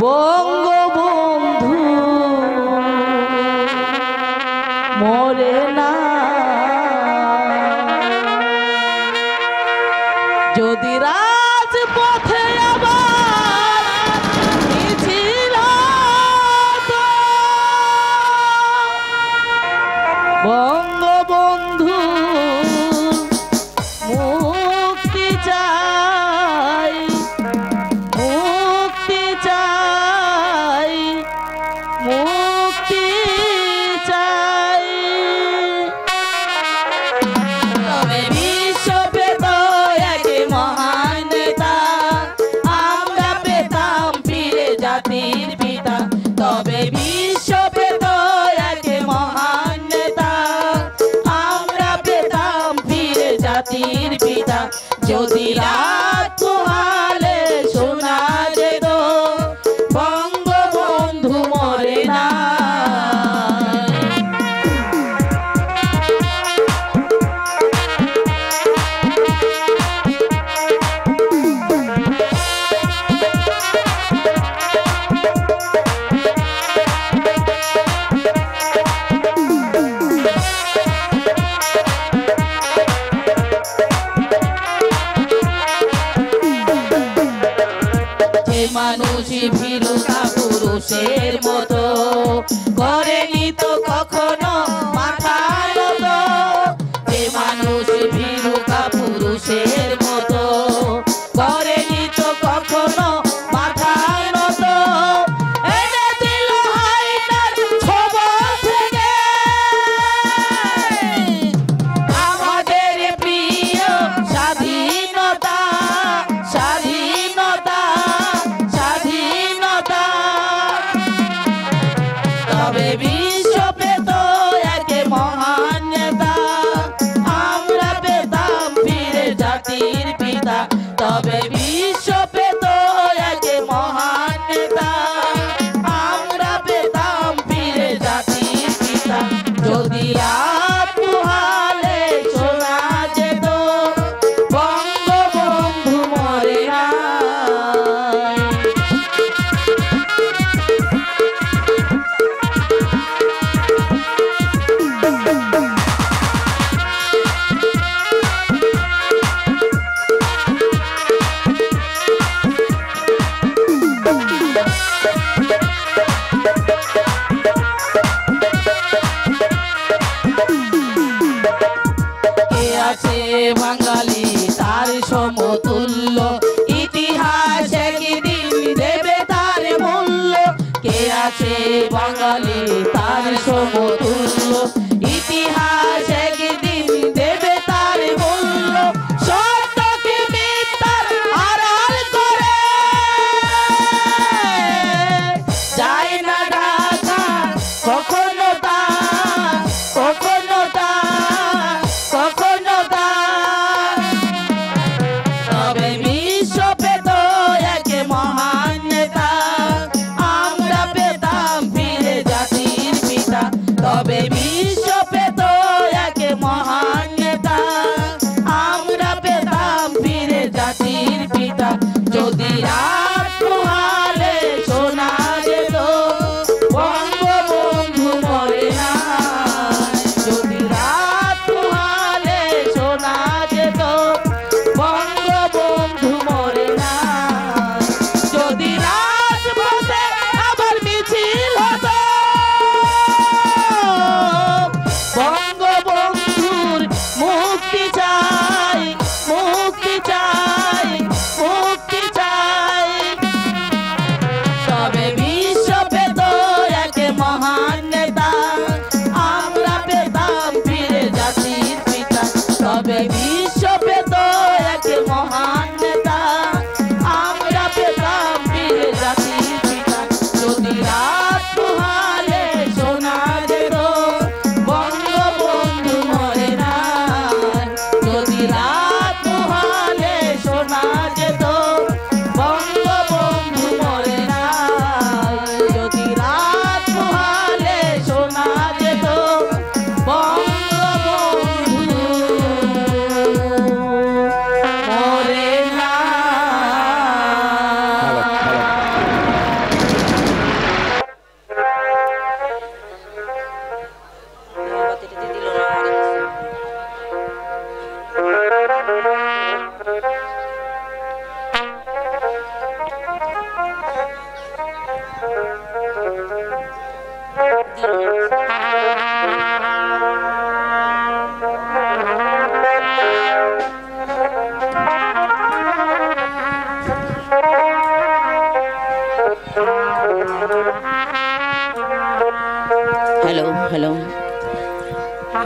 বঙ্গবন্ধু মরে না, যদি রাজপথে আবার মিছিল হতো, বঙ্গবন্ধু মুক্তি চাই, মুক্তি চাই, মুক্তি চাই। তবে বিশ্ব পেত এক মহান নেতা, আমরা পেতাম ফিরে জাতির পিতা। তবে বিশ্ব পেত এক মহান নেতা, আমরা পেতাম ফিরে জাতির পিতা। যদি রাত পোহালে শোনা যেত বঙ্গবন্ধু মরে না। মানুষই ভীরু কাপুরুষের মতো করেনি তো কখনো মাথা নত। যে মানুষ ভীরু কাপুরুষের মতো করেনি তো কখনো মাথা নত। এনে দিল হায়নার ছবল থেকে আমাদের প্রিয় স্বাধীনতা, স্বাধীনতা, স্বাধীনতা। তবে বিশ্ব পেত এক মহান নেতা, আমরা পেতাম ফিরে জাতির পিতা। তবে বিশ্ব পেত এক মহান নেতা, আমরা পেতাম ফিরে জাতির পিতা। যদি রাত পোহালে শোনা যেত বঙ্গবন্ধু মরে না। বাঙালি তার সমতুল্য, ইতিহাস একদিন দেবে তার মূল্য। কে আছে বাঙালি তার সমতুল্য, ইতিহাস একদিন দেবে তার মূল্য। সত্যকে মিথ্যার আড়াল করে যায় না ঢাকা কখনো তা, কখনো তা, কখনো তা। তবে বিশ্ব পেত এক মহান নেতা, আমরা পেতাম ফিরে জাতির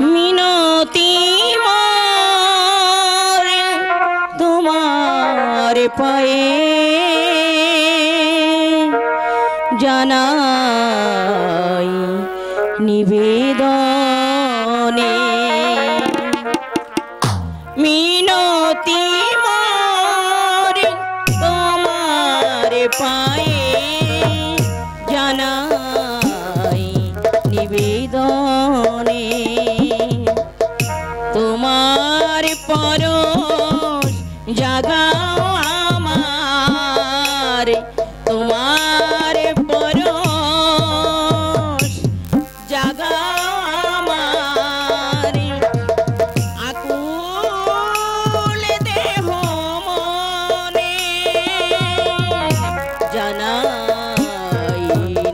মিনতি মোর তোমার পায়ে জানাই নিবেদনে মিনতি মোর তোমার পায়ে জানাই নিবেদনে তোমার পরশ জাগাও আমার তোমার পরশ জাগাও আমার আকুল দেহ মনে জানাই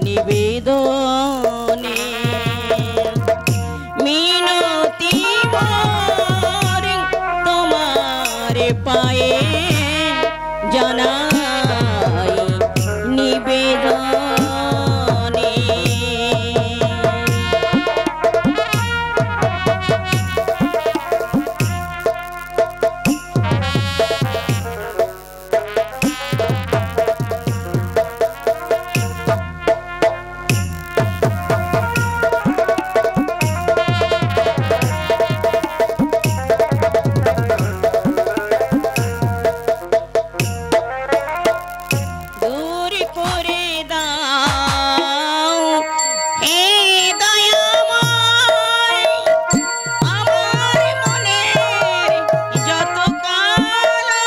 নিবেদনে মিনতি মোর তোমার পায়ে জানাই নিবেদনে দূর করে দাও হে দয়াময় আমার মনের যত কালো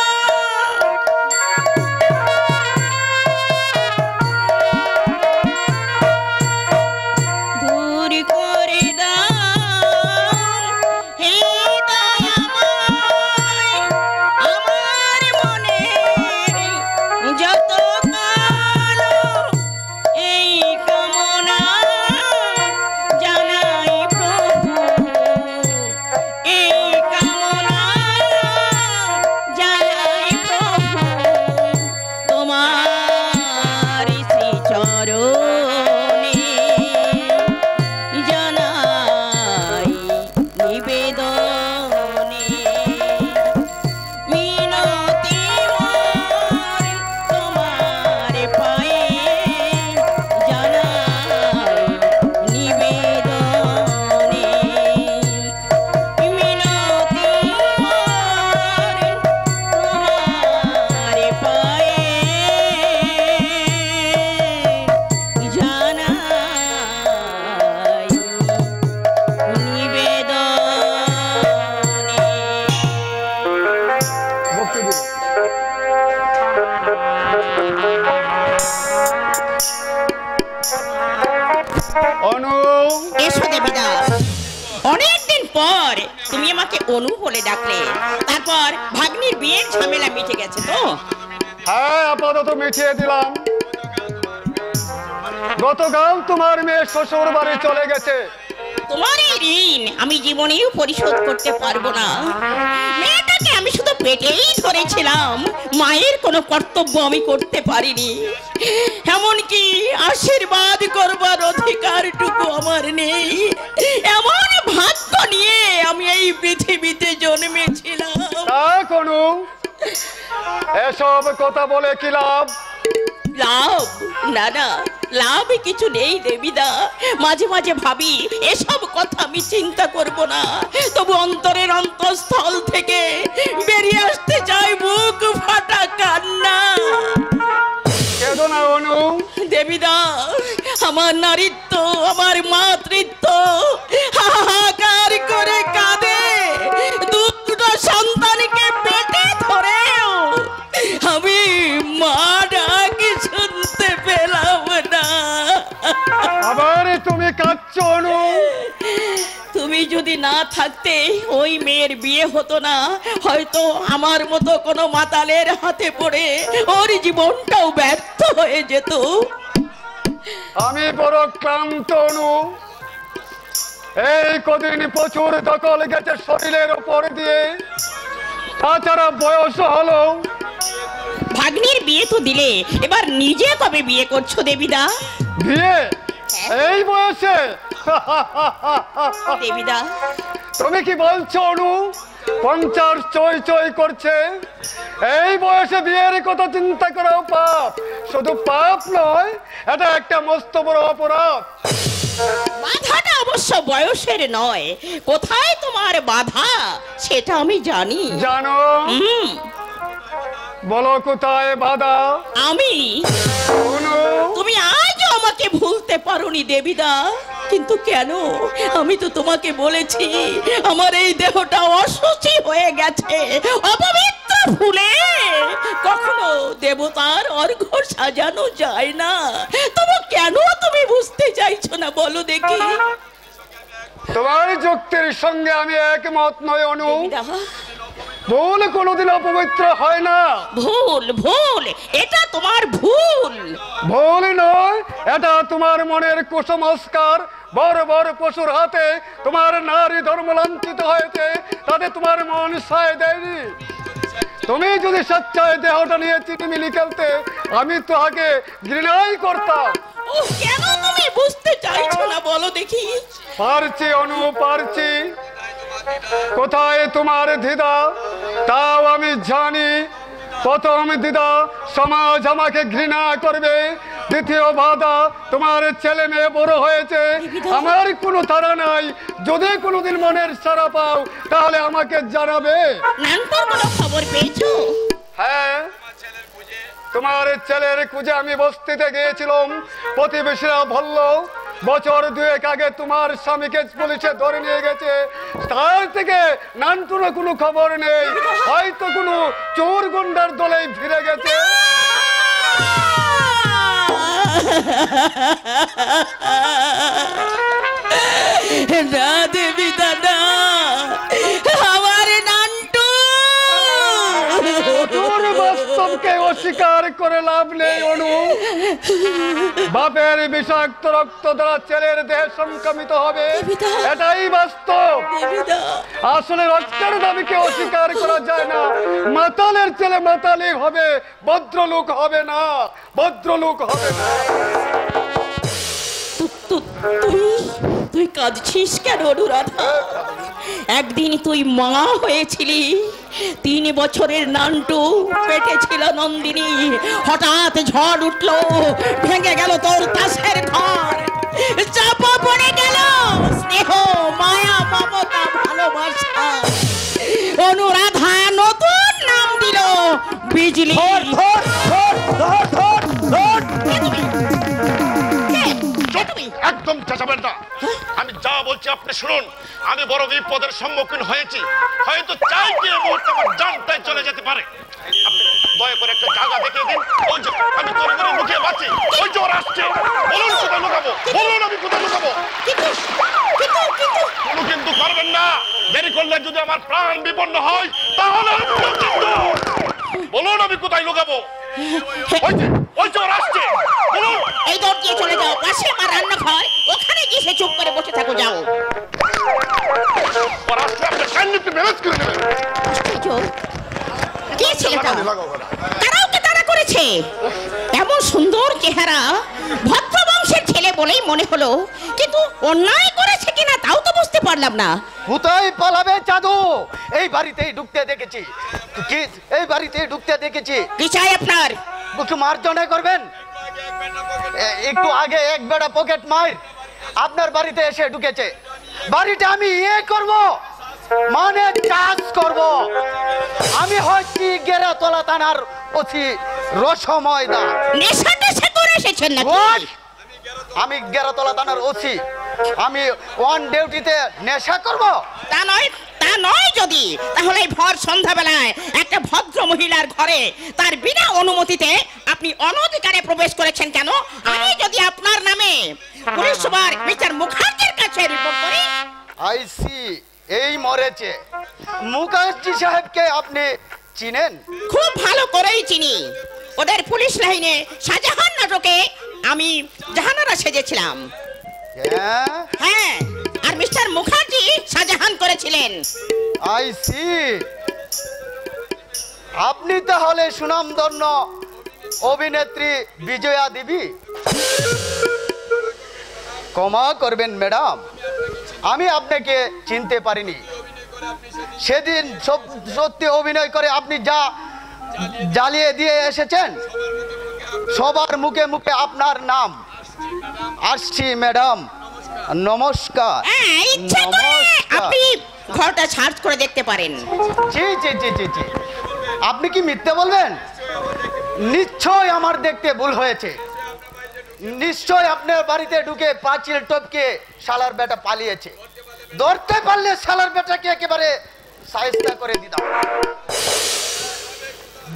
দূর করে দাও হে দয়াময় আমার মনের যত কালো এই কামনা জানাই প্রভু এই কামনা জানাই প্রভু তোমার শ্রীচরণে জানাই নিবেদনে মিনতি মোর তোমার পায়ে জানাই নিবেদনে মিনতি মোর তোমার পায়ে জানাই নিবেদনে ভক্তি দিন। অনু এসো দেবীদাস অনেকদিন পর তুমি আমাকে অনু বলে ডাকলে তারপর ভাগ্নির বিয়ের ঝামেলা মিটে গেছে তো হ্যাঁ আপাতত মিটিয়ে দিলাম। গতকাল তোমার মেয়ে শ্বশুর বাড়ি চলে গেছে। তোমার এই ঋণ আমি জীবনেও পরিশোধ করতে পারবো না মেয়েটাকে আমি শুধু পেটেই ধরেছিলাম মায়ের কোনো কর্তব্য আমি করতে পারিনি এমনকি আশীর্বাদ করবার অধিকারটুকু আমার নেই এমন ভাগ্য নিয়ে আমি এই পৃথিবীতে জন্মেছিলাম তা কোনো এসব কথা বলে কি লাভ? লাভ না না লাভ কিছু নেই দেবীদা মাঝে মাঝে ভাবি এসব কথা আমি চিন্তা করব না তবু অন্তরের অন্তঃস্থল থেকে বেরিয়ে আসতে চাই বুক ফাটা কান্না কেঁদো না অনু। দেবীদা আমার নারীত্ব আমার মাতৃত্ব হাহাকার করে কাঁদে দুটো সন্তানকে পেটে ধরেও আমি মা ডাক শুনতে পেলাম না আবার তুমি কাঁদছো অনু। তুমি যদি না থাকতে ওই মেয়ের বিয়ে হতো না হয়তো আমার মতো কোনো মাতালের হাতে পড়ে ওর জীবনটাও ব্যর্থ হয়ে যেত আমি বড় ক্লান্ত অনু। এই কদিন প্রচুর দখল গেছে শরীরের উপর দিয়ে, তাছাড়া বয়স হলো। ভাগ্নির বিয়ে তো দিলে, এবার নিজে কবে বিয়ে করছো দেবীদা? বিয়ে এই বয়সে? দেবীদা, তুমি কি বলছো অনু? 50 চই চই করছে, এই বয়সে বিয়ের কথা চিন্তা করাও পাপ। শুধু পাপ নয়, এটা একটা মস্ত বড় অপরাধ। বাধাটা অবশ্য বয়সের নয়, কোথায় তোমার বাধা সেটা আমি জানি। জানো? হুম, বলো কোথায় বাধা? আমি। অনু, তুমি আজও আমাকে ভুলতে পারোনি দেবীদা, কিন্তু কেন? আমি তো তোমাকে বলেছি আমার এই দেহটা অসুচি হয়ে গেছে, অপবিত্র ফুলে কখনো দেবতার অর্ঘ্য সাজানো যায় না। তবু কেন তুমি বুঝতে চাইছো না বলো দেখি? তোমার যুক্তির সঙ্গে আমি একমত নই অনু। দেবীদা, ভুল কোনোদিন অপবিত্র হয় না। ভুল ভুল, এটা তোমার ভুল। ভুল নয়, এটা তোমার মনের কুসংস্কার। বড় বড় পশুর হাতে তোমার নারী ধর্ম লাঞ্ছিত হয়েছে, তাতে তোমার মন সায় দেয়নি। তুমি যদি সচ্চায় দেহটা নিয়ে চিটিমিলি খেলতে, আমি তো আগে ঘৃণাই করতাম। ও কেন তুমি বুঝতে চাইছো না বলো দেখি? পারছি অনু, পারছি। কোথায় তোমার দ্বিধা তাও আমি জানি। প্রথম দ্বিধা, সমাজ আমাকে ঘৃণা করবে। দ্বিতীয় বাধা, তোমার ছেলে মেয়ে বড় হয়েছে, আমার কোনো তাড়া নাই। যদি কোনোদিন মনের সাড়া পাও তাহলে আমাকে জানাবে। নানটুর কোনো খবর পেয়েছো? হ্যাঁ, তোমার ছেলের খুঁজে আমি বস্তিতে গিয়েছিলাম। প্রতিবেশীরা বলল বছর 2 আগে তোমার স্বামীকে পুলিশে ধরে নিয়ে গেছে। তার থেকে নানটুরও কোনো খবর নেই, হয়তো কোনো চোর গুন্ডার দলে ফিরে গেছে। না দেবী দাদা, আমার নান্টু। বাস্তবকে অস্বীকার করে লাভ নেই অনু। বাপের বিষাক্ত রক্ত দ্বারা ছেলের দেহ সংক্রমিত হবে, এটাই বাস্তব। আসলে রক্তের দাবিকে অস্বীকার করা যায় না। মাতালের ছেলে মাতালি হবে, ভদ্রলোক হবে না, ভদ্রলোক হবে না। তুই কাঁদছিস কেন অনুরাধা? একদিন তুই মা হয়েছিলি, 3 বছরের নান্টু পেটে ছিল নন্দিনী। হঠাৎ ঝড় উঠলো, ভেঙে গেল তোর তাসের ঘর, চাপা পড়ে গেল স্নেহ, মায়া, মমতা, ভালোবাসা। অনুরাধা নতুন নাম দিল বিজলি। একদম চেঁচাবেন না, আমি যা বলছি আপনি শুনুন। আমি বড় বিপদের সম্মুখীন হয়েছি, হয়তো চাইতে এই মুহূর্তে আমার জানটাই চলে যেতে পারে। আপনি দয়া করে একটা জায়গা দেখিয়ে দিন। ওই যে আমি তোর করে লুকিয়ে বাঁচি, ওই যে ওরা আসছে। বলুন কোথায় লুকাবো, বলুন আমি কোথায় লুকাবো। কোনো কিন্তু করবেন না, দেরি করলে যদি আমার প্রাণ বিপন্ন হয় তাহলে বলুন আমি কোথায় লুকাবো। ওই যে ওরা আসছে, বলুন। এই দৌড় দিয়ে চলে যাও, পাশে আমার রান্নাঘর, ওখানে গিয়ে চুপ করে বসে থাকো, যাও। ওরা আসলে আপনি কান্নিতে ম্যানেজ করে নেবেন। কে ছেলেটা? তারাও কে তারা করেছে? এমন সুন্দর চেহারা, ভদ্র বংশের ছেলে বলেই মনে হলো, কিন্তু অন্যায় করেছে কিনা তাও তো বুঝতে পারলাম না। কোথায় পালাবে জাদু? এই বাড়িতেই ঢুকতে দেখেছি। কি এই বাড়িতেই ঢুকতে দেখেছি? কি চাই আপনার? মুখে মার্জনা করবেন? একটু আগে এক বেড়া পকেট মার আপনার বাড়িতে এসে ঢুকেছে। বাড়িটা আমি করব, মানে চাষ করব। আমি হচ্ছি গেরাতলা থানার ওসি রসময় দা। নেশাটা সে করে এসেছেন নাকি? আমি গেরাতলা থানার ওসি, আমি অন ডিউটিতে নেশা করব? তা নয় যদি, তাহলে ভর সন্ধ্যাবেলায় একটা ভদ্র মহিলার ঘরে তার বিনা অনুমতিতে আপনি অনধিকারে প্রবেশ করেছেন কেন? আমি যদি আপনার নামে পুলিশ সুপার মিস্টার মুখার্জির কাছে রিপোর্ট করি। আইসি এই মরেছে। মুখার্জি সাহেবকে আপনি চিনেন? খুব ভালো করেই চিনি। ওদের পুলিশ লাইনে শাহজাহান নাটকে আমি জাহানারা সেজেছিলাম। হ্যাঁ, আর মিস্টার মুখার্জি শাহজাহান করেছিলেন। আইসি, আপনি তাহলে সুনামধন্য অভিনেত্রী বিজয়া দেবী? ক্ষমা করবেন ম্যাডাম, আমি আপনাকে চিনতে পারিনি। সেদিন সত্যি অভিনয় করে আপনি যা জ্বালিয়ে দিয়ে এসেছেন, সবার মুখে মুখে আপনার নাম। আসছি ম্যাডাম, নমস্কার। ইচ্ছা করে নমস্কার। আপনি ঘরটা সার্চ করে দেখতে পারেন। জি জি জি জি জি, আপনি কি মিথ্যে বলবেন? নিশ্চয় আমার দেখতে ভুল হয়েছে। নিশ্চয় আপনার বাড়িতে ঢুকে পাঁচিল টপকে শালার বেটা পালিয়েছে। ধরতে পারলে শালার বেটাকে একেবারে সাইজটা করে দিতাম।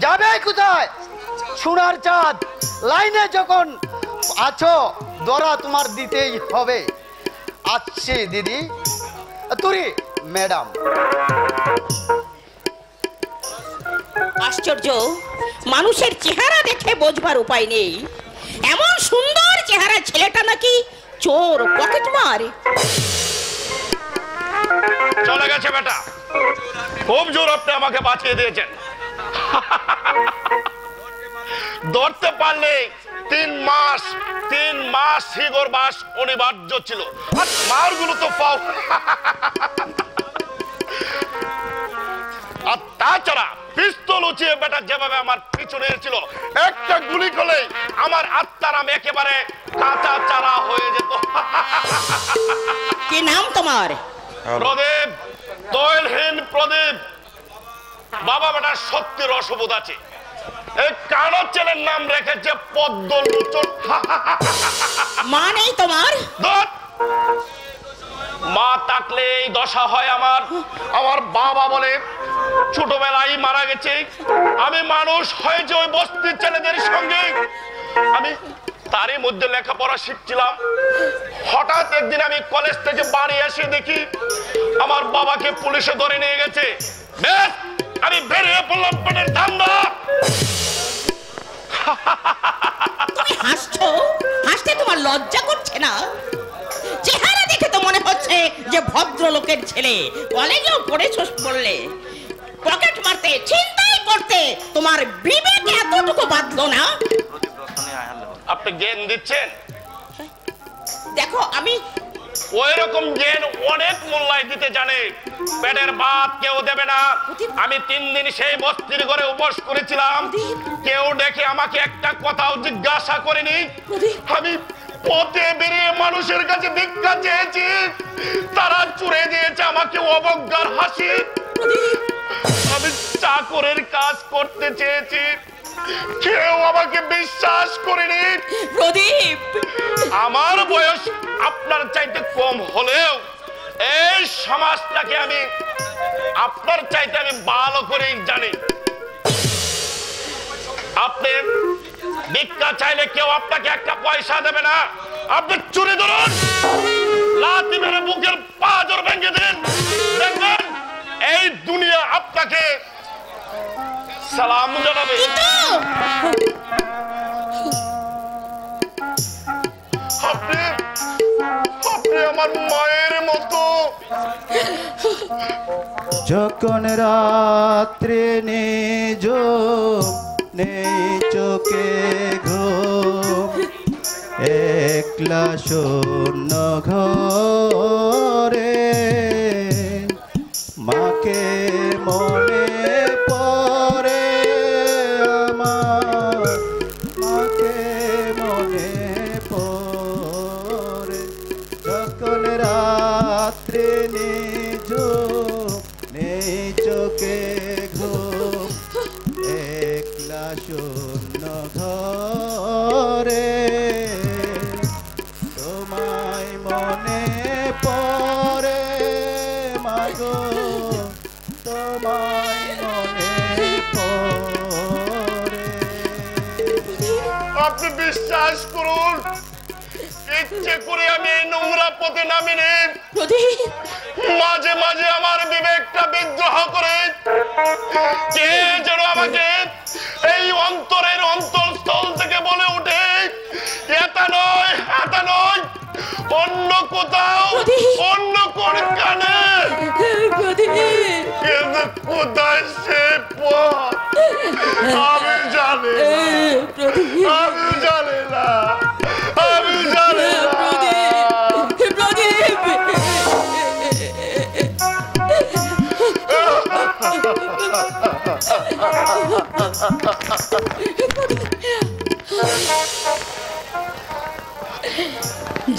যাবে কোথায় সোনার চাঁদ? লাইনে যখন আছো ধরা তোমার দিতেই হবে। আসছি দিদি, তুরি ম্যাডাম। আশ্চর্য, মানুষের চেহারা দেখে বোঝবার উপায় নেই, এমন সুন্দর চেহারা ছেলেটা নাকি চোর, পকেটমার। চলে গেছে বেটা, খুব জোর আপনি আমাকে বাঁচিয়ে দিয়েছেন। ধরতে পারলে 3 মাস শিগর বাস অনিবার্য ছিল। আর মারগুলো তো পাও। আর তাছাড়া পিস্তল উঁচিয়ে বেটা যেভাবে আমার পিছনে ছিল, একটা গুলি করলে আমার আত্মারাম একেবারে কাঁচা চারা হয়ে যেত। কি নাম তোমার? প্রদীপ, তৈলহীন প্রদীপ। বাবা বেটার সত্যি রসবোধ আছে। এই কানো ছেলের নাম রেখেছে পদ্মলোচন। মা নেই তোমার? ধুৎ, মা থাকলে এই দশা হয় আমার। আমার বাবা বলে ছোটবেলায় মারা গেছে। আমি মানুষ হয়েছে ওই বস্তির ছেলেদের সঙ্গে। আমি তারই মধ্যে লেখাপড়া শিখছিলাম। হঠাৎ একদিন আমি কলেজ থেকে বাড়ি এসে দেখি আমার বাবাকে পুলিশে ধরে নিয়ে গেছে। বেশ, আমি বেরিয়ে পড়লাম পেটের ধান্দা। তুমি হাসছো? হাসতে তোমার লজ্জা করছে না? চেহারা দেখে তো মনে হচ্ছে যে ভদ্রলোকের ছেলে। কলেজেও পড়েছো বললে, পকেট মারতে, চিন্তাই করতে তোমার বিবেকে এতটুকু বাঁধলো না? আপনি জ্ঞান দিচ্ছেন? দেখো, আমি ওই রকম জ্ঞান অনেক মোল্লাই দিতে জানে। পেটের ভাত কেউ দেবে না। আমি 3 দিন সেই বস্তির ঘরে উপোস করেছিলাম। কেউ দেখে আমাকে একটা কথাও জিজ্ঞাসা করেনি। আমি পথে বেরিয়ে মানুষের কাছে ভিক্ষা চেয়েছি, তারা চুরে দিয়েছে আমাকে অবজ্ঞার হাসি। আমি চাকরের কাজ করতে চেয়েছি, কেউ আমাকে বিশ্বাস করেনি। প্রদীপ, আমার বয়স আপনার চাইতে কম হলেও এই সমাজটাকে আমি আপনার চাইতে আমি ভালো করেই জানি। আপনি ভিক্ষা চাইলে কেউ আপনাকে একটা পয়সা দেবে না। আপনি চুরি ধরুন, লাথি মেরে বুকের পাঁজর ভেঙে দিন, দেখবেন এই দুনিয়া আপনাকে সালাম জানাবে। আপনি আপনি আমার মায়ের মতো। যখন রাত্রে নিজ নেই চোখে ঘুম, একলা শূন্য ঘরে মাকে মনে পড়ে আমার, মাকে মনে পড়ে। যখন রাত্রে নিজ নেই চোখে ঘুম, একলা শূন্য ঘরে তোমায় মনে পড়ে মাগো, তোমায় মনে পড়ে। আপনি বিশ্বাস করুন, ইচ্ছে করে আমি এই নোংরা পথে নামিনি। প্রদীপ, মাঝে মাঝে আমার বিবেকটা বিদ্রোহ করে কে যেন আমাকে এই অন্তরের অন্তঃস্থল থেকে বলে উঠে, এটা নয়, এটা নয়, অন্য কোথাও, অন্য কোন কানে। কিন্তু কোথায় সে পথ আমি জানি না, আমি জানি না, আমি জানি না।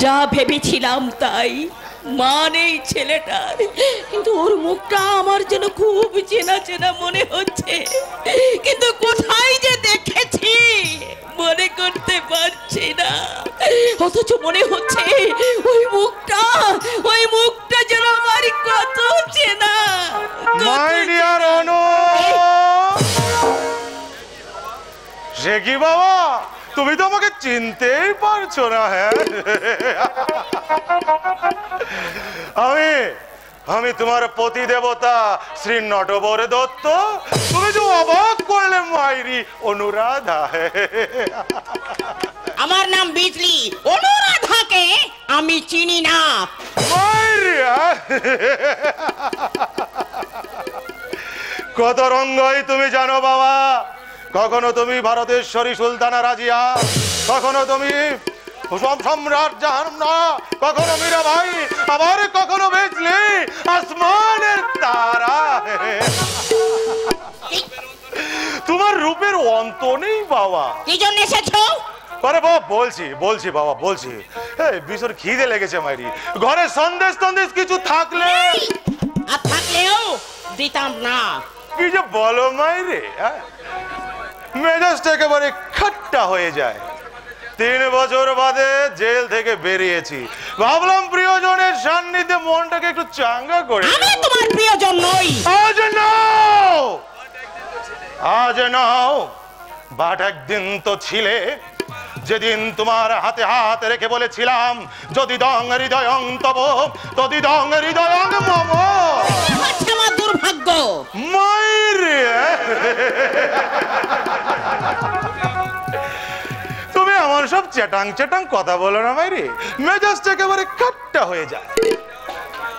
যা ভেবেছিলাম তাই, মানে ছেলেটার, কিন্তু ওর মুখটা আমার যেন খুব চেনা চেনা মনে হচ্ছে, কিন্তু কোথায় যে দেখেছি মনে করতে পারছি না। অথচ মনে হচ্ছে ওই মুখটা যেন আমার কত চেনা। মাই ডিয়ার অনু, সে কি বাবা, তুমি তো আমাকে চিনতেই পারছো না? হ্যাঁ, আমি তোমার পতি দেবতা শ্রী নটবর দত্ত। তুমি যে অবাক করলে মাইরি অনুরাধা। আমার নাম বিজলি, অনুরাধাকে আমি চিনি না। মাইরি কত রঙ্গই তুমি জানো বাবা। কখনো তুমি ভারতেশ্বরী সুলতানা রাজিয়া, কখনো তুমি সম্রাট জাহান্না, কখনো মীরা ভাই, আবার কখনো বিজলি আসমানের তারা। তোমার রূপের অন্ত নেই বাবা। কি জন্য এসেছো? আরে বাবা বলছি বাবা বলছি। এই ভীষণ খিদে লেগেছে মাইরি, ঘরে সন্দেশ টন্দেশ কিছু থাকলে। আর থাকলেও দিতাম না। কি যে বলো মাইরি, মেজাজটা একেবারে খাট্টা হয়ে যায়। 3 বছর বাদে জেল থেকে বেরিয়েছি, ভাবলাম প্রিয়জনের সান্নিধ্যে মনটাকে একটু চাঙ্গা করে। আমি তোমার প্রিয়জন নই। আজ নাও বাট একদিন তো ছিলে, যেদিন তোমার হাতে হাত রেখে বলেছিলাম যদি দং হৃদয়ং তব তদি দং হৃদয়ং মম। হচ্ছে আমার দুর্ভাগ্য। মাইরে তুমি আমার সব চেটাং চেটাং কথা বলো না মাইরে, মেজাজটা একেবারে খাট্টা হয়ে যায়।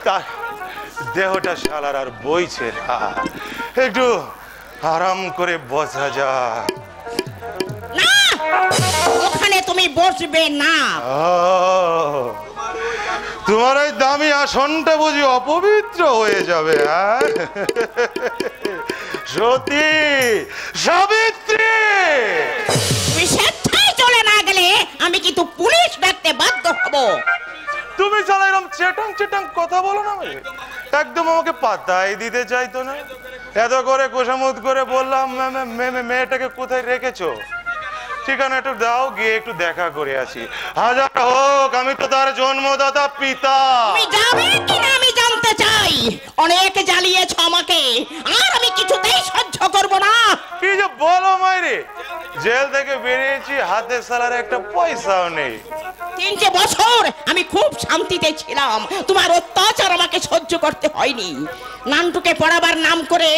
তার দেহটা শালার আর বইছে না, একটু আরাম করে বসা যাক। না, ওখানে তুমি বসবে না। তোমার এই দামি আসনটা বুঝি অপবিত্র হয়ে যাবে? হ্যাঁ, সতী সাবিত্রী, তুমি স্বেচ্ছায় চলে না গেলে আমি কিন্তু পুলিশ ডাকতে বাধ্য হব। তুমি সালা এরকম চেটাং চেটাং কথা বলো না, একদম আমাকে পাত্তাই দিতে চাইতো না। এত করে কোষামুদ করে বললাম মেয়েটাকে কোথায় রেখেছো, ঠিকানা একটু দাও, গিয়ে একটু দেখা করে আসি। হাজার হোক আমি তো তার জন্মদাতা পিতা। তুমি যাবে কিনা আমি জানতে চাই। অনেক জ্বালিয়েছ আমাকে, আর আমি কিছুতেই সহ্য করব না। কি যে বলো মাইরে, জেল থেকে বেরিয়েছি, হাতে সালার একটা পয়সাও নেই। 3 বছর আমি খুব শান্তিতে ছিলাম, তোমার অত্যাচার আমাকে সহ্য করতে হয়নি। নানটুকে পড়াবার নাম করে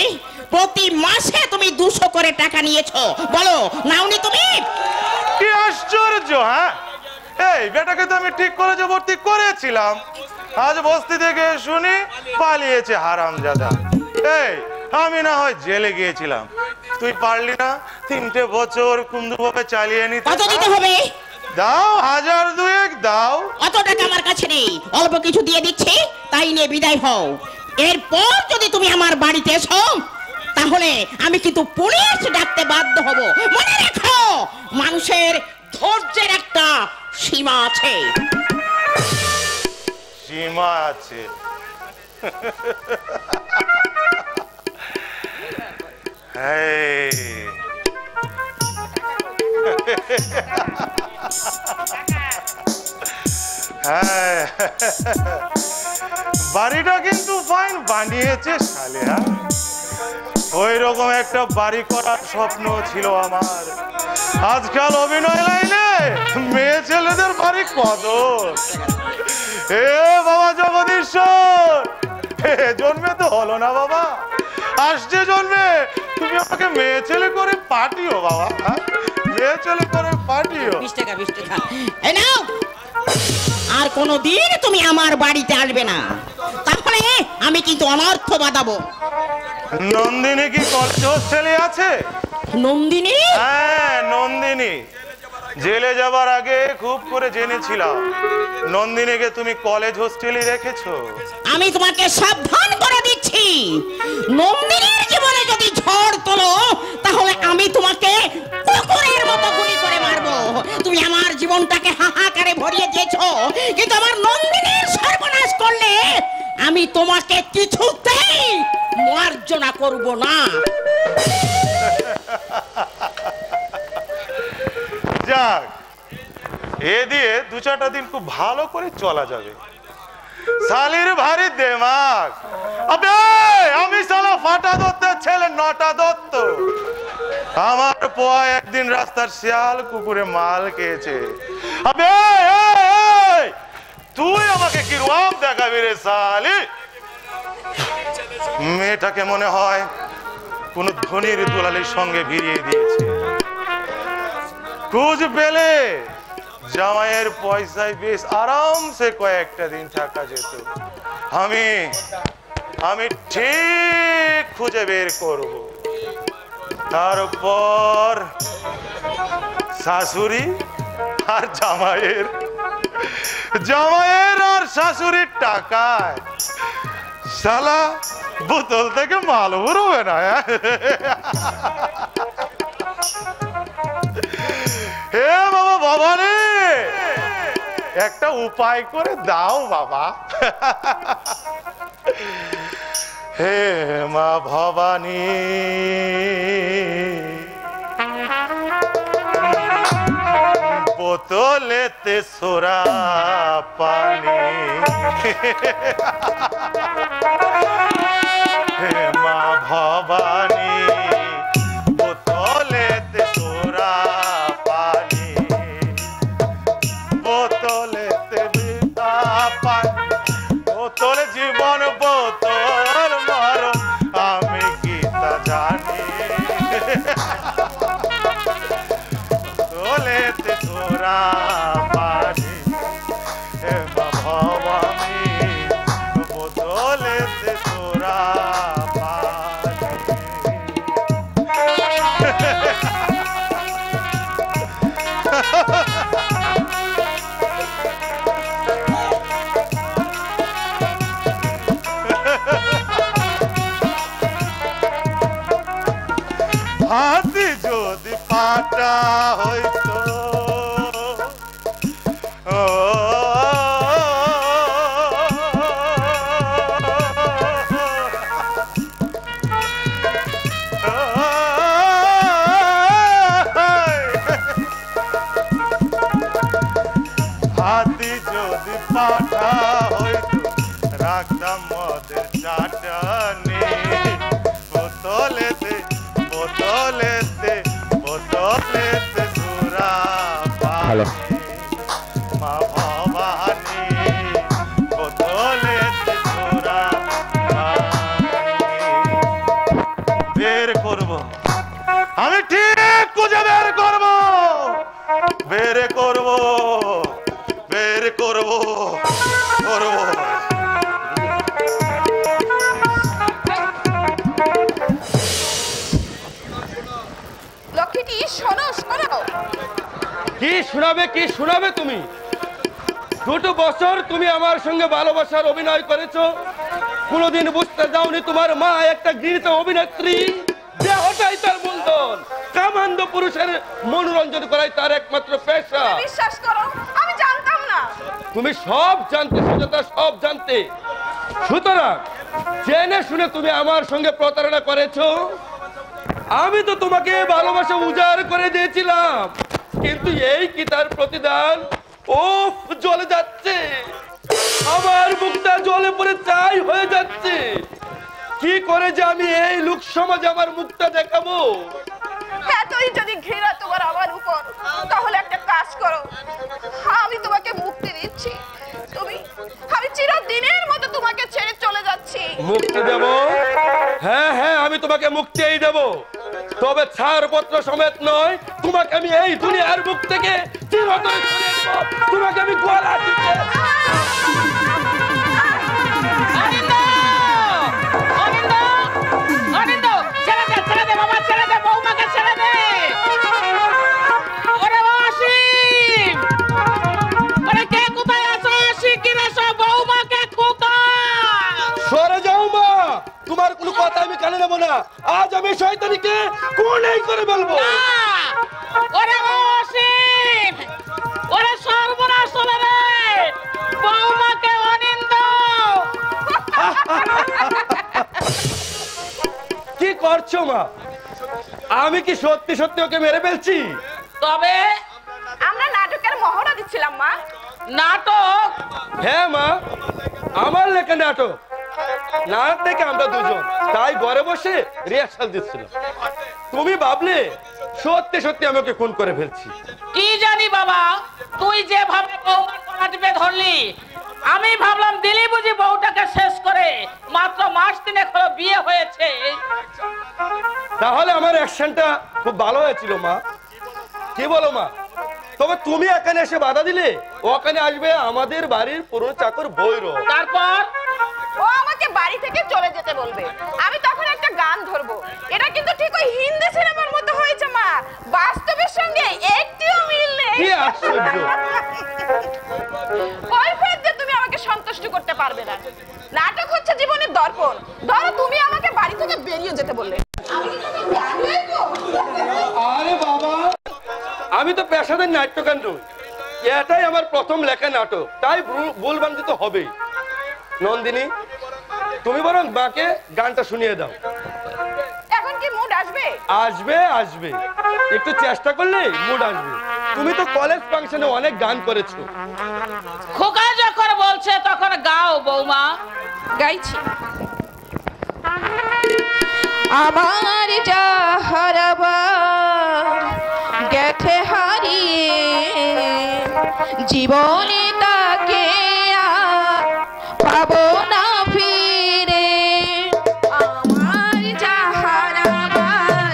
প্রতি মাসে তুমি 200 করে টাকা নিয়েছো, বলো নাওনি তুমি? কি আশ্চর্য! হ্যাঁ, এই বেটাকে তো আমি ঠিক কলেজে ভর্তি করেছিলাম, আজ বস্তি থেকে শুনি পালিয়েছে হারামজাদা। এই আমি না হয় জেলে গিয়েছিলাম, তুই পারলি না 3 বছর কুন্দুভাবে চালিয়ে নিতে? কত দিতে হবে? দাও 1000 দাও। অত টাকা আমার কাছে নেই, অল্প কিছু দিয়ে দিচ্ছি, তাই নিয়ে বিদায় হও। এরপর যদি তুমি আমার বাড়িতে এসো তাহলে আমি কিন্তু পুলিশ ডাকতে বাধ্য হব। মনে রেখো, মানুষের ধৈর্যের একটা সীমা আছে। সীমা আছে? বাড়িটা কিন্তু ফাইন বানিয়েছে শালে। ওই রকম একটা বাড়ি করার স্বপ্ন ছিল আমার। আজকাল অভিনয় লাইনে মেয়ে ছেলেদের বাড়ি কত। হে বাবা জগদীশ্বর, জন্মে তো হলো না বাবা, আসছে জন্মে তুমি আমাকে মেয়ে ছেলে করে পাঠিও বাবা, মেয়ে ছেলে করে পাঠিও। 20 টাকা 20 টাকা এই নাও। আর কোনোদিন তুমি আমার বাড়িতে আসবে না, তাহলে আমি কিন্তু অনর্থ বাঁধাবো। নন্দিনী কি কলেজ হোস্টেলে আছে? নন্দিনী? হ্যাঁ নন্দিনী। জেলে যাবার আগে খুব করে জেনেছিলাম নন্দিনীকে তুমি কলেজ হোস্টেলে রেখেছো। আমি তোমাকে সাবধান করে দিচ্ছি, নন্দিনীর জীবনে যদি ঝড় তোলো তাহলে আমি তোমাকে কুকুরের মতো গুলি করে মারবো। তুমি আমার জীবনটাকে হাহাকারে ভরিয়ে দিয়েছো, কিন্তু আমার নন্দিনীর সর্বনাশ করলে আমি তোমাকে কিছুতেই মার্জনা করব না। যাক, এ দিয়ে 2-4টা দিন খুব ভালো করে চলা যাবে। শালির ভারী দেমাগ। আবে আমি শালা ফাটা দত্তের ছেলে নটা দত্ত। আমার পোয়া একদিন রাস্তার শিয়াল কুকুরে মাল খেয়েছে। আবে তুই আমাকে কি রূপ দেখাবি রে শালি? মেয়েটাকে মনে হয় কোন ধনীর দুলালির সঙ্গে ভিড়িয়ে দিয়েছে। খোঁজ পেলে জামাইয়ের পয়সায় বেশ আরামসে কয়েকটা দিন থাকা যেত। আমি ঠিক খুঁজে বের করব। তারপর শাশুড়ি আর জামাইয়ের আর শাশুড়ির টাকায় শালা বোতল থেকে মাল বেরোবে না। হে বাবা, বাবা রে, একটা উপায় করে দাও বাবা। হে মা ভবানী, বোতলেতে সোরা পানি। হে মা ভবানী, বোতলেতে সোরা পানি, বোতলেতে বিতা পানি, বোতল জীবন বোতল মরণ, আমি কি তা জানি। বোতলেতে সোরা পানি, হে মা ভবানী, বোতলেতে সোরা পানি। হাতি যদি পাটা হইতো, হাতি যদি পাটা হইতো, রাখতাম মদের চাটনি, বোতলেতে বোতলেতে বোতলেতে সুরা পানি, মা ভবানী, বোতলেতে সুরা পানি। বের করব, আমি ঠিক খুঁজে বের করব, বের করব, বের করব, করব। লক্ষ্মীটি শোনো শোনো। কি শোনাবে তুমি? 2 বছর তুমি আমার সঙ্গে ভালোবাসার অভিনয় করেছো, কোনোদিন বুঝতে যাওনি তোমার মা একটা গৃহীত অভিনেত্রী, দেহটাই তার বন্ধন, কামান্দ পুরুষের মনোরঞ্জন করাই তার একমাত্র পেশা। বিশ্বাস করো আমি জানতাম না। তুমি সব জানতে সুজাতা, সব জানতে। সুতরাং জেনে শুনে তুমি আমার সঙ্গে প্রতারণা করেছো। আমি তো তোমাকে ভালোবাসা উজাড় করে দিয়েছিলাম, কিন্তু এই কি তার প্রতিদান? ওফ, জ্বলে যাচ্ছে আমার মুখটা, জ্বলে পড়ে ছাই হয়ে যাচ্ছে। কি করে যে আমি এই লোক সমাজে আমার মুখটা দেখাবো? এতই যদি ঘৃণা তোমার আমার উপর, তাহলে একটা কাজ করো, আমি তোমাকে মুক্তি দিচ্ছি। আমি চিরদিনের মতো তোমাকে ছেড়ে চলে যাচ্ছি। মুক্তি দেব? হ্যাঁ হ্যাঁ, আমি তোমাকে মুক্তিই দেব, তবে ছাড়পত্র সমেত নয়। তোমাকে আমি এই দুনিয়ার মুখ থেকে চিরতরে সরিয়ে দেব। তোমাকে আমি গলা টিপে তোমার কোনো কথা আমি কানে নেব না। আজ আমি শয়তানিকে কোণেই করে বলবো। ওরে অসীম, ওরে সর্বনাশ হলো রে, বৌমাকে অনিন্দ। কি করছো মা? আমি কি সত্যি সত্যি ওকে মেরে ফেলছি? তবে আমরা নাটকের মহড়া দিচ্ছিলাম মা। নাটক? হ্যাঁ মা, আমার লেখা নাটক। নাটক থেকে আমরা দুজন তাই ঘরে বসে রিহার্সাল দিচ্ছিলাম। তুমি ভাবলে সত্যি সত্যি আমাকে খুন করে ফেলছি। কি জানি বাবা, তুই যেভাবে বৌমার গলা টিপে ধরলি, আমি ভাবলাম দিলি বুঝি বউটাকে শেষ করে। মাত্র মাস তিনেক হলো বিয়ে হয়েছে। তাহলে আমার অ্যাকশনটা খুব ভালো হয়েছিল মা, কি বলো মা? তবে তুমি এখানে এসে বাধা দিলে, ওখানে আসবে আমাদের বাড়ির পুরনো চাকর বৈরব। তারপর ও আমাকে বাড়ি থেকে চলে যেতে বলবে। আমি তখন একটা গান ধরবো। এটা কিন্তু ঠিক ওই হিন্দি সিনেমার মতো হয়েছে মা, বাস্তবের সঙ্গে একটিও মিল নেই। কি আশ্চর্য! কয়ফের যে তুমি আমাকে সন্তুষ্ট করতে পারবে না। নাটক হচ্ছে জীবনের দর্পণ। ধরো তুমি আমাকে বাড়ি থেকে বেরিয়ে যেতে বললে, আরে বাবা, আমি তো পেশাদার নাট্যকার নই, এটাই আমার প্রথম লেখা নাটক, তাই ভুল ভ্রান্তি তো হবেই। নন্দিনী, তুমি বরং মাকে গানটা শুনিয়ে দাও। এখন কি মুড আসবে? আসবে আসবে, একটু চেষ্টা করলে মুড আসবে। তুমি তো কলেজ ফাংশনে অনেক গান করেছো। খোকা যখন বলছে তখন গাও বৌমা। গাইছি। আমার যা হারাবার গেছে হারিয়ে, জীবনে তাকে আর পাবো না ফিরে। আমার যা হারাবার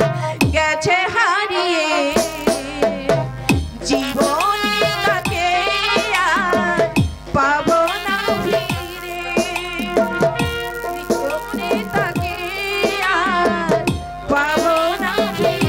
গেছে হারিয়ে, জীবনে তাকে আর পাবো না ফিরে। জীবনে তাকে আর পাবো না ফিরে।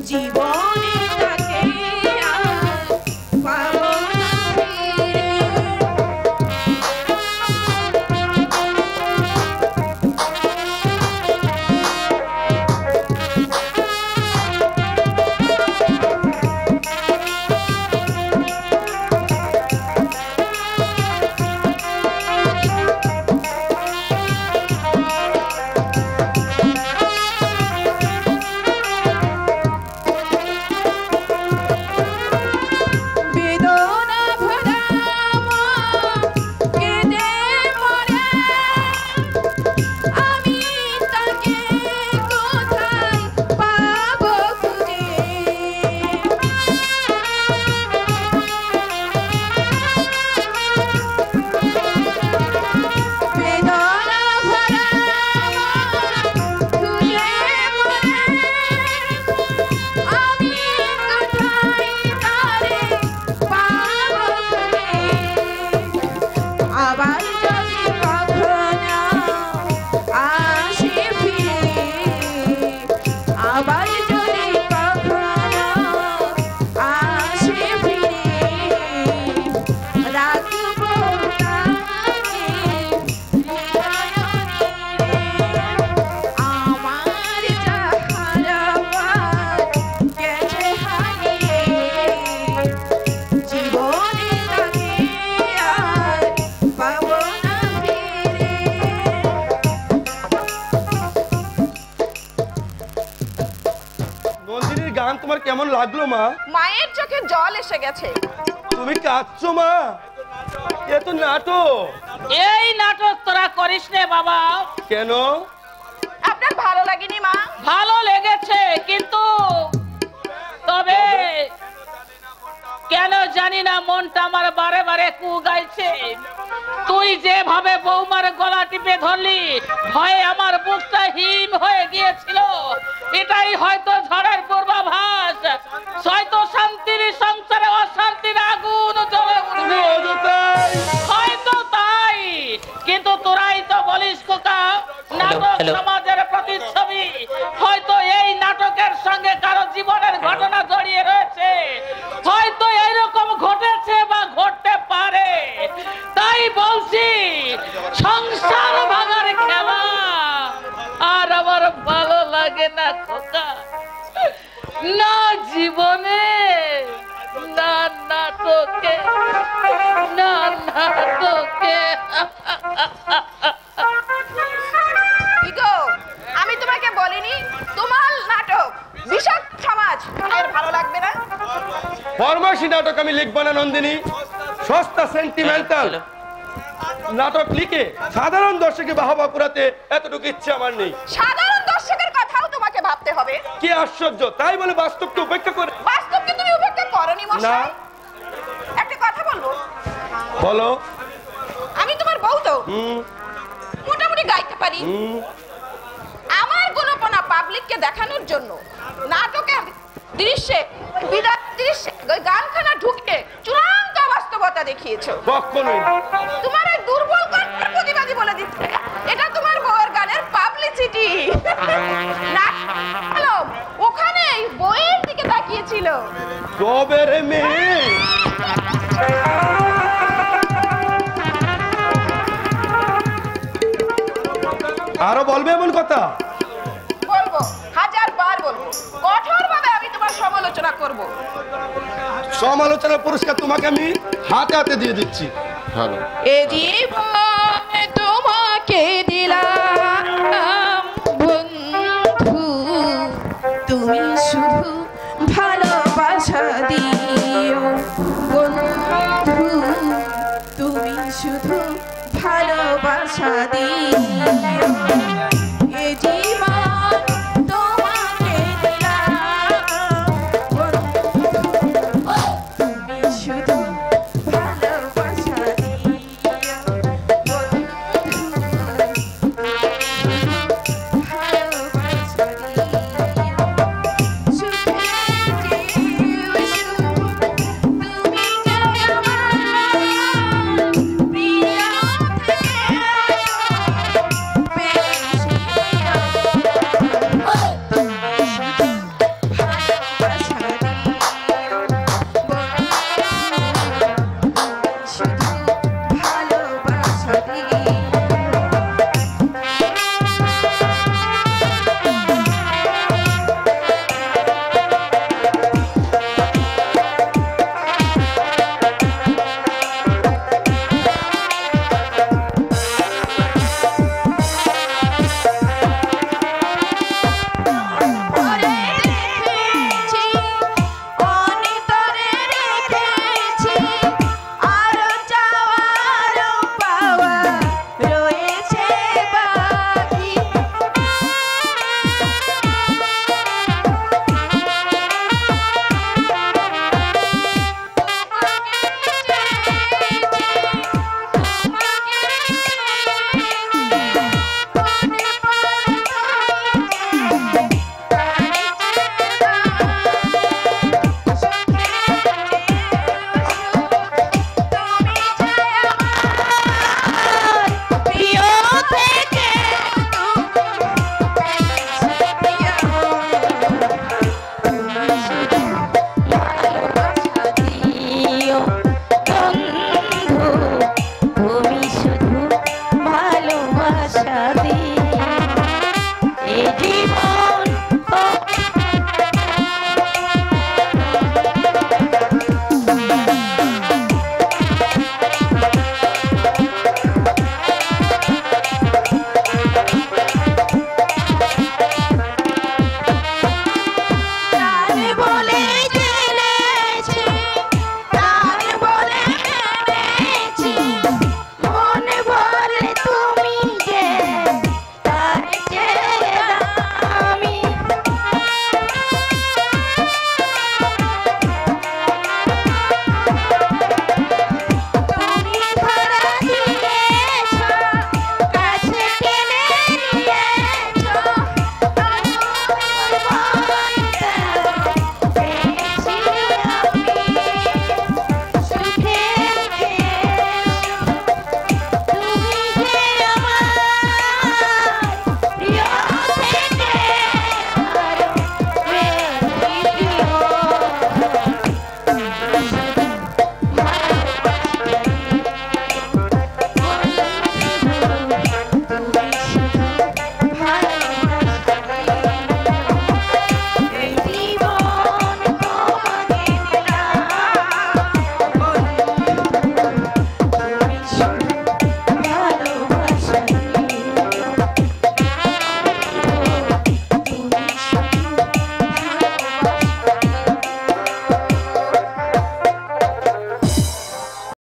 জীবনে তাকে আর পাবো তোমার কেমন লাগলো মা? মায়ের চোখে জল এসে গেছে। তুমি কাঁদছো মা? এ তো নাটক। এই নাটক তোরা করিস নে বাবা। কেন? আপনার ভালো লাগেনি মা? ভালো লেগেছে, কিন্তু তবে কেন জানি না মনটা আমার বারে বারে কু গাইছে। তুই যেভাবে বৌমার গলা টিপে ধরলি, ভয়ে আমার বুকটা হিম হয়ে গিয়েছিল। এটাই হয়তো ঝড়ের পূর্বাভাস, হয়তো শান্তির সংসারে অশান্তির আগুন জ্বলে উঠবে, হয়তো তাই। কিন্তু তোরাই তো বলিস খোকা, নাটক সমাজের প্রতিচ্ছবি। হয়তো এই নাটকের সঙ্গে কারো জীবনের ঘটনা জড়িয়ে রয়েছে, হয়তো এইরকম ঘটেছে বা ঘটতে পারে। তাই বলছি, সংসার ভাঙার খেলা আর আমার ভালো লাগে না খোকা, না জীবনে, না নাটকে, না নাটকে। কি গো, আমি তোমাকে বলিনি তোমার নাটক বিষাক্ত সমাজ এর ভালো লাগবে না? ফরমাসি নাটক আমি লিখবো না নন্দিনী। সস্তা সেন্টিমেন্টাল নাটক লিখে সাধারণ দর্শকে বাহবা কুড়াতে এতটুকু ইচ্ছে আমার নেই। সাধারণ দর্শকের কথাও তোমাকে ভাবতে হবে। কি আশ্চর্য! তাই বলে বাস্তবকে উপেক্ষা করে? বাস্তবকে তুমি উপেক্ষা করনি না। মশাই। একটা কথা বলবো? বলো। আমি তোমার বউ তো মোটামুটি গাইতে পারি। আমার গোলপনা পাবলিককে দেখানোর জন্য নাটকের দৃশ্যে বিদায় দৃশ্যে গানখানা ঢুকে চূড়ান্ত বাস্তবতা দেখিয়েছো। কখনোই না। তোমার ওই দুর্বল কণ্ঠের প্রতিবাদী বলে দিচ্ছে এটা তোমার বউয়ের গানের পাবলিসিটি। ওখানে বইয়ের দিকে তাকিয়েছিল। তবে রে মেয়ে, আরো বলবে এমন কথা? বলবো, 1000 বার বলবো, কঠোরভাবে আমি তোমার সমালোচনা করব। সমালোচনার পুরস্কার তোমাকে আমি হাতে হাতে দিয়ে দিচ্ছি। ভালো। এ জীবন তোমাকে দিলাম বন্ধু, তুমি শুধু ভালোবাসা দিও বন্ধু, তুমি শুধু ভালোবাসা দিও।